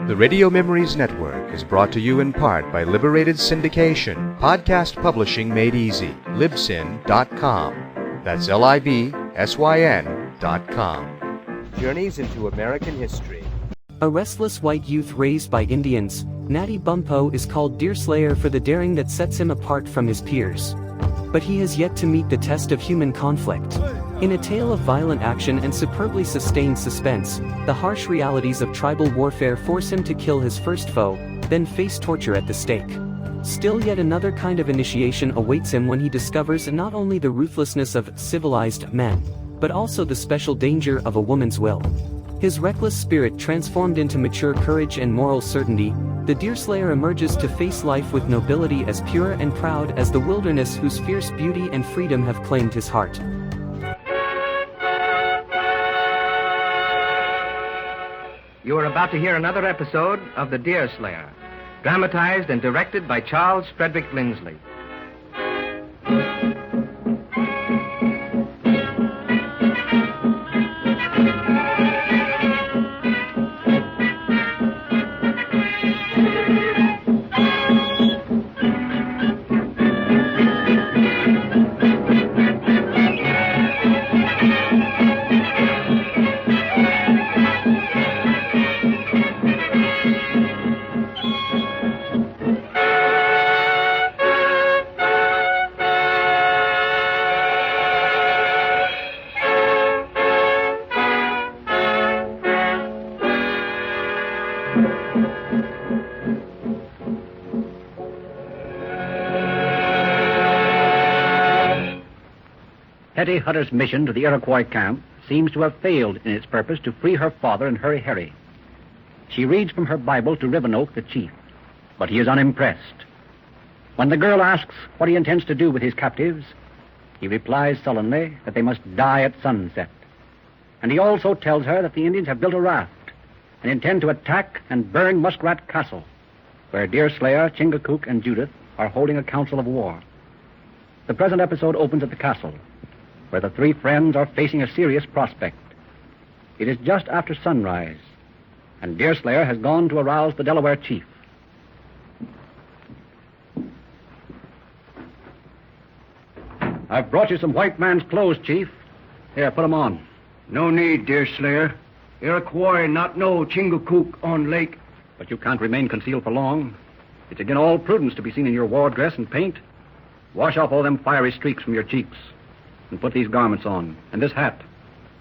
The Radio Memories Network is brought to you in part by Liberated Syndication, podcast publishing made easy, libsyn.com. That's LIBSYN.com. Journeys into American history. A restless white youth raised by Indians, Natty Bumppo is called Deerslayer for the daring that sets him apart from his peers. But he has yet to meet the test of human conflict. In a tale of violent action and superbly sustained suspense, the harsh realities of tribal warfare force him to kill his first foe, then face torture at the stake. Still yet another kind of initiation awaits him when he discovers not only the ruthlessness of civilized men, but also the special danger of a woman's will. His reckless spirit transformed into mature courage and moral certainty, the Deerslayer emerges to face life with nobility as pure and proud as the wilderness whose fierce beauty and freedom have claimed his heart. You are about to hear another episode of The Deerslayer, dramatized and directed by Charles Frederick Lindsley. Hetty Hutter's mission to the Iroquois camp seems to have failed in its purpose to free her father and Hurry Harry. She reads from her Bible to Rivenoak, the chief, but he is unimpressed. When the girl asks what he intends to do with his captives, he replies sullenly that they must die at sunset. And he also tells her that the Indians have built a raft and intend to attack and burn Muskrat Castle, where Deerslayer, Chingachgook, and Judith are holding a council of war. The present episode opens at the castle, where the three friends are facing a serious prospect. It is just after sunrise, and Deerslayer has gone to arouse the Delaware chief. I've brought you some white man's clothes, Chief. Here, put them on. No need, Deerslayer. Iroquois not know Chingachgook on lake. But you can't remain concealed for long. It's against all prudence to be seen in your war dress and paint. Wash off all them fiery streaks from your cheeks, and put these garments on, and this hat.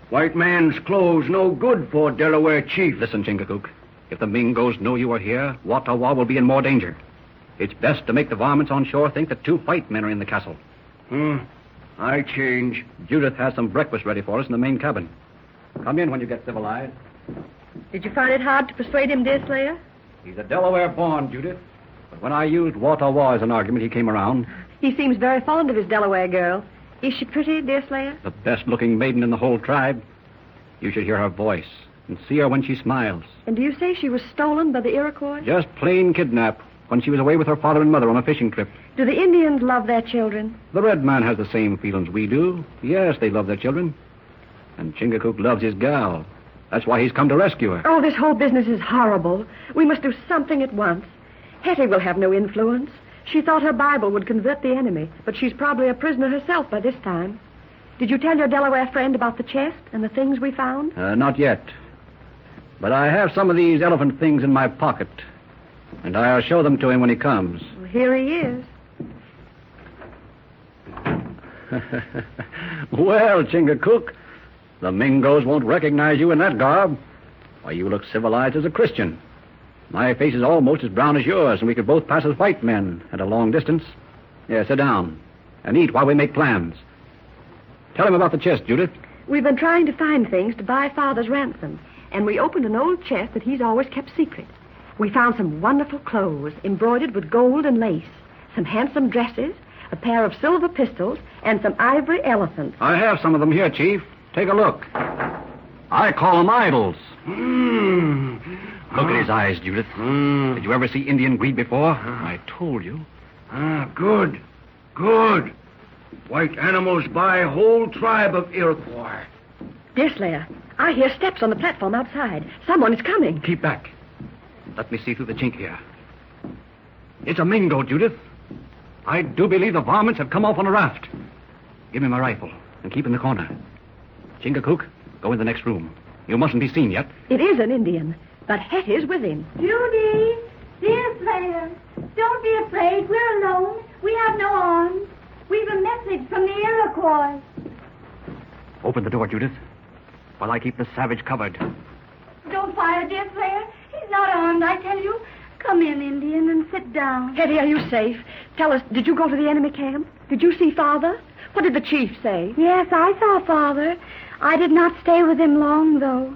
White man's clothes no good for Delaware chief. Listen, Chingachgook. If the Mingos know you are here, Wattawa will be in more danger. It's best to make the varmints on shore think that two white men are in the castle. I change. Judith has some breakfast ready for us in the main cabin. Come in when you get civilized. Did you find it hard to persuade him, Deerslayer? He's a Delaware born, Judith. But when I used Wattawa as an argument, he came around. He seems very fond of his Delaware girl. Is she pretty, Deerslayer? The best-looking maiden in the whole tribe. You should hear her voice and see her when she smiles. And do you say she was stolen by the Iroquois? Just plain kidnapped when she was away with her father and mother on a fishing trip. Do the Indians love their children? The red man has the same feelings we do. Yes, they love their children. And Chingachgook loves his gal. That's why he's come to rescue her. Oh, this whole business is horrible. We must do something at once. Hetty will have no influence. She thought her Bible would convert the enemy, but she's probably a prisoner herself by this time. Did you tell your Delaware friend about the chest and the things we found? Not yet. But I have some of these elephant things in my pocket, and I'll show them to him when he comes. Well, here he is. Well, Chingachgook, the Mingos won't recognize you in that garb. Why, you look civilized as a Christian. My face is almost as brown as yours, and we could both pass as white men at a long distance. Yeah, sit down and eat while we make plans. Tell him about the chest, Judith. We've been trying to find things to buy Father's ransom, and we opened an old chest that he's always kept secret. We found some wonderful clothes embroidered with gold and lace, some handsome dresses, a pair of silver pistols, and some ivory elephants. I have some of them here, Chief. Take a look. I call them idols. Look at his eyes, Judith. Did you ever see Indian greed before? I told you. Good. White animals buy whole tribe of Iroquois. Deerslayer, I hear steps on the platform outside. Someone is coming. Keep back. Let me see through the chink here. It's a Mingo, Judith. I do believe the varmints have come off on a raft. Give me my rifle and keep in the corner. Chingachgook, go in the next room. You mustn't be seen yet. It is an Indian, but Hetty's with him. Judy, dear Slayer, don't be afraid. We're alone. We have no arms. We've a message from the Iroquois. Open the door, Judith, while I keep the savage covered. Don't fire, dear Slayer. He's not armed, I tell you. Come in, Indian, and sit down. Hetty, are you safe? Tell us, did you go to the enemy camp? Did you see Father? What did the chief say? Yes, I saw Father. I did not stay with him long, though.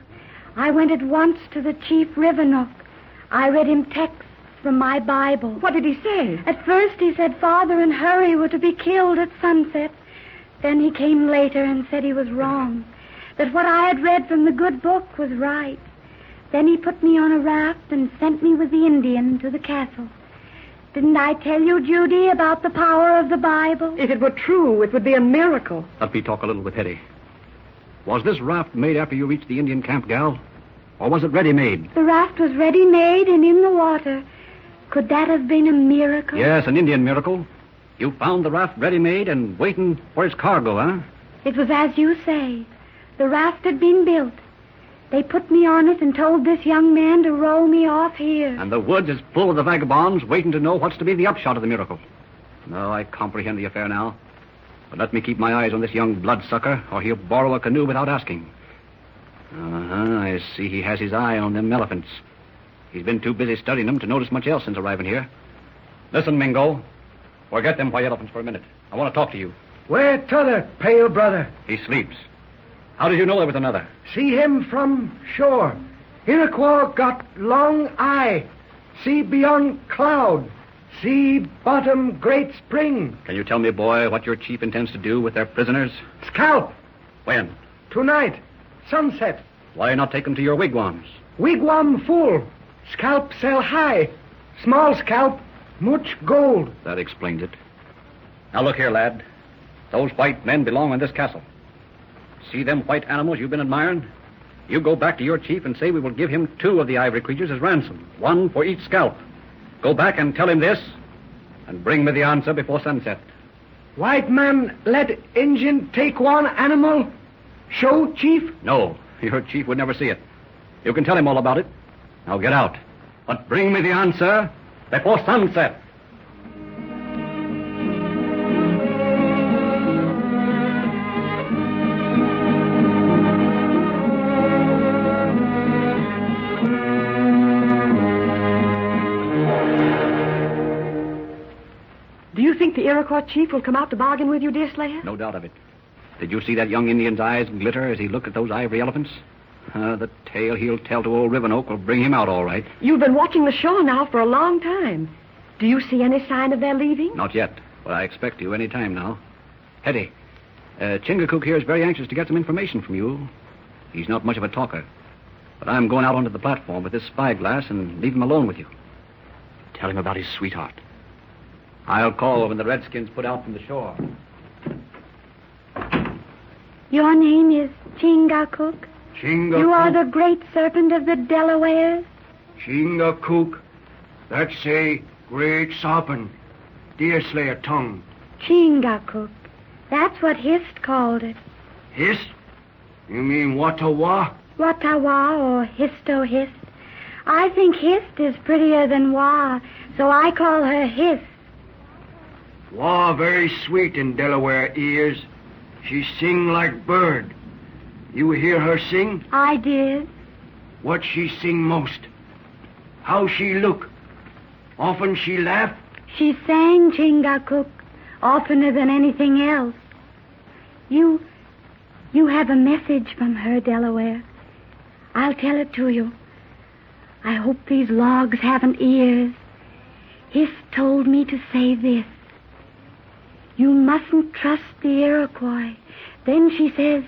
I went at once to the Chief Rivenoak. I read him texts from my Bible. What did he say? At first he said Father and Hurry were to be killed at sunset. Then he came later and said he was wrong, that what I had read from the good book was right. Then he put me on a raft and sent me with the Indian to the castle. Didn't I tell you, Judy, about the power of the Bible? If it were true, it would be a miracle. Let me talk a little with Hetty. Was this raft made after you reached the Indian camp, gal? Or was it ready-made? The raft was ready-made and in the water. Could that have been a miracle? Yes, an Indian miracle. You found the raft ready-made and waiting for its cargo, huh? It was as you say. The raft had been built. They put me on it and told this young man to row me off here. And the woods is full of the vagabonds waiting to know what's to be the upshot of the miracle. No, I comprehend the affair now. But let me keep my eyes on this young bloodsucker, or he'll borrow a canoe without asking. I see he has his eye on them elephants. He's been too busy studying them to notice much else since arriving here. Listen, Mingo. Forget them white elephants for a minute. I want to talk to you. Where t'other, pale brother? He sleeps. How did you know there was another? See him from shore. Iroquois got long eye. See beyond cloud. See bottom great spring. Can you tell me, boy, what your chief intends to do with their prisoners? Scalp. When? Tonight. Sunset. Why not take them to your wigwams? Wigwam full. Scalp sell high. Small scalp, much gold. That explains it. Now look here, lad. Those white men belong in this castle. See them white animals you've been admiring? You go back to your chief and say we will give him 2 of the ivory creatures as ransom, 1 for each scalp. Go back and tell him this, and bring me the answer before sunset. White man let Injun take one animal? Show, chief? No, your chief would never see it. You can tell him all about it. Now get out. But bring me the answer before sunset. Do you think the Iroquois chief will come out to bargain with you, dear Slayer? No doubt of it. Did you see that young Indian's eyes glitter as he looked at those ivory elephants? The tale he'll tell to old Rivenoak will bring him out all right. You've been watching the shore now for a long time. Do you see any sign of their leaving? Not yet, but I expect to any time now. Hetty, Chingachgook here is very anxious to get some information from you. He's not much of a talker, but I'm going out onto the platform with this spyglass and leave him alone with you. Tell him about his sweetheart. I'll call when the Redskins put out from the shore. Your name is Chingachgook? Chingachgook. You are the great serpent of the Delawares? Chingachgook. That's a great serpent. Deerslayer tongue. Chingachgook. That's what Hist called it. Hist? You mean Watawa? Watawa or Histo-Hist. I think Hist is prettier than Wah, so I call her Hist. Wa very sweet in Delaware ears. She sing like bird. You hear her sing? I did. What she sing most? How she look? Often she laugh? She sang, Chingachgook, oftener than anything else. You have a message from her, Delaware. I'll tell it to you. I hope these logs haven't ears. Hist told me to say this. You mustn't trust the Iroquois. Then she says,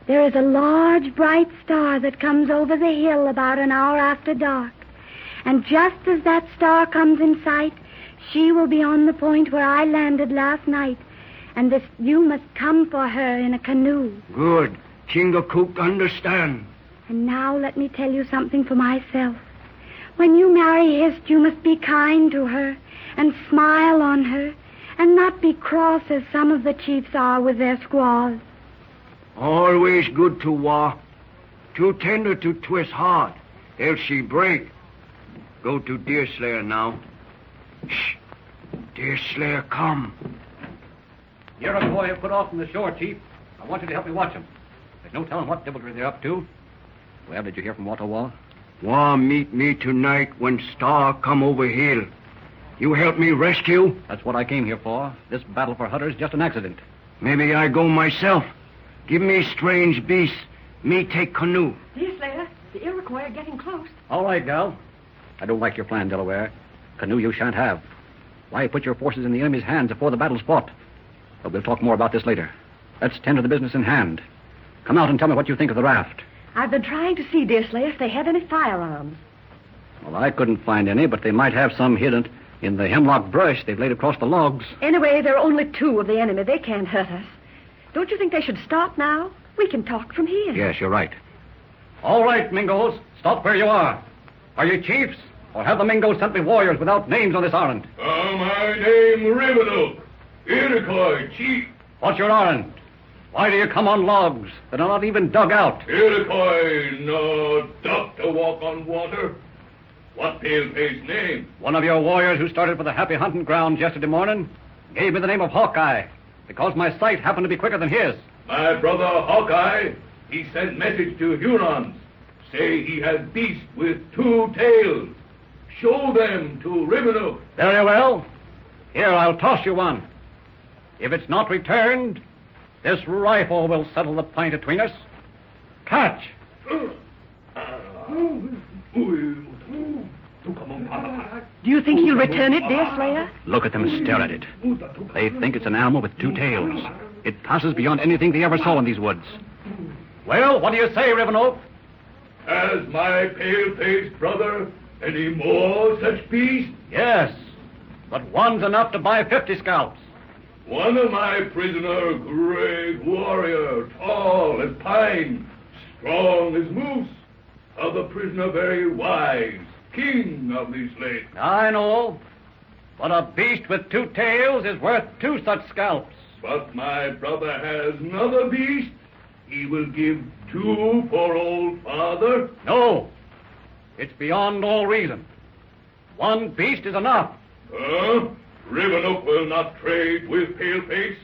there is a large, bright star that comes over the hill about an hour after dark. And just as that star comes in sight, she will be on the point where I landed last night. And you must come for her in a canoe. Good. Chingachgook understand. And now let me tell you something for myself. When you marry Hist, you must be kind to her and smile on her and not be cross as some of the chiefs are with their squaws. Always good to walk. Too tender to twist hard, else she break. Go to Deerslayer now. Shh. Deerslayer, come. The Iroquois have put off from the shore, Chief. I want you to help me watch them. There's no telling what deviltry they're up to. Well, did you hear from Wattawa? Wa meet me tonight when Star come over hill. You help me rescue? That's what I came here for. This battle for Hutter's just an accident. Maybe I go myself. Give me strange beast. Me take canoe. Deerslayer, the Iroquois are getting close. All right, gal. I don't like your plan, Delaware. Canoe you shan't have. Why put your forces in the enemy's hands before the battle's fought? But we'll talk more about this later. Let's tend to the business in hand. Come out and tell me what you think of the raft. I've been trying to see, Deerslayer, if they have any firearms. Well, I couldn't find any, but they might have some hidden in the hemlock brush they've laid across the logs. Anyway, there are only 2 of the enemy. They can't hurt us. Don't you think they should stop now? We can talk from here. Yes, you're right. All right, Mingos. Stop where you are. Are you chiefs? Or have the Mingos sent me warriors without names on this errand? My name Rivenoak, Iroquois chief. What's your errand? Why do you come on logs that are not even dug out? Iroquois no duck to walk on water. What pale-face name? One of your warriors who started for the happy hunting grounds yesterday morning gave me the name of Hawkeye because my sight happened to be quicker than his. My brother Hawkeye, he sent message to Hurons. Say he has beast with 2 tails. Show them to Rivenoak. Very well. Here, I'll toss you one. If it's not returned, this rifle will settle the point between us. Catch! Do you think he'll return it, Deerslayer? Look at them stare at it. They think it's an animal with 2 tails. It passes beyond anything they ever saw in these woods. Well, what do you say, Rivenoak? Has my pale-faced brother any more such beasts? Yes, but one's enough to buy 50 scalps. One of my prisoner, great warrior, tall as pine, strong as moose. Other prisoner very wise, king of this lake. I know, but a beast with 2 tails is worth 2 such scalps. But my brother has another beast. He will give 2 for old father. No, it's beyond all reason. 1 beast is enough. Rivenoak will not trade with Paleface.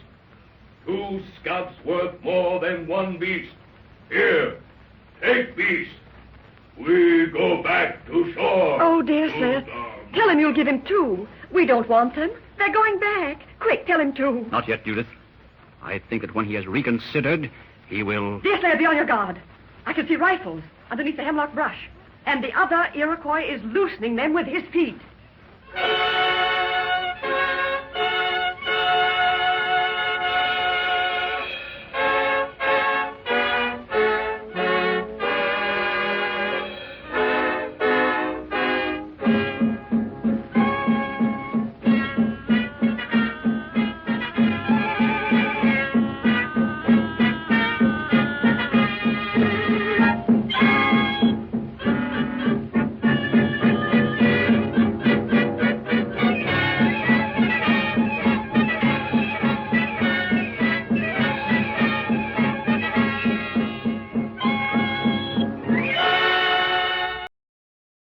2 scalps worth more than 1 beast. Here, take beast. We go back to shore. Oh, Deerslayer, tell him you'll give him 2. We don't want them. They're going back. Quick, tell him 2. Not yet, Judith. I think that when he has reconsidered, he will... Deerslayer, be on your guard. I can see rifles underneath the hemlock brush. And the other Iroquois is loosening them with his feet.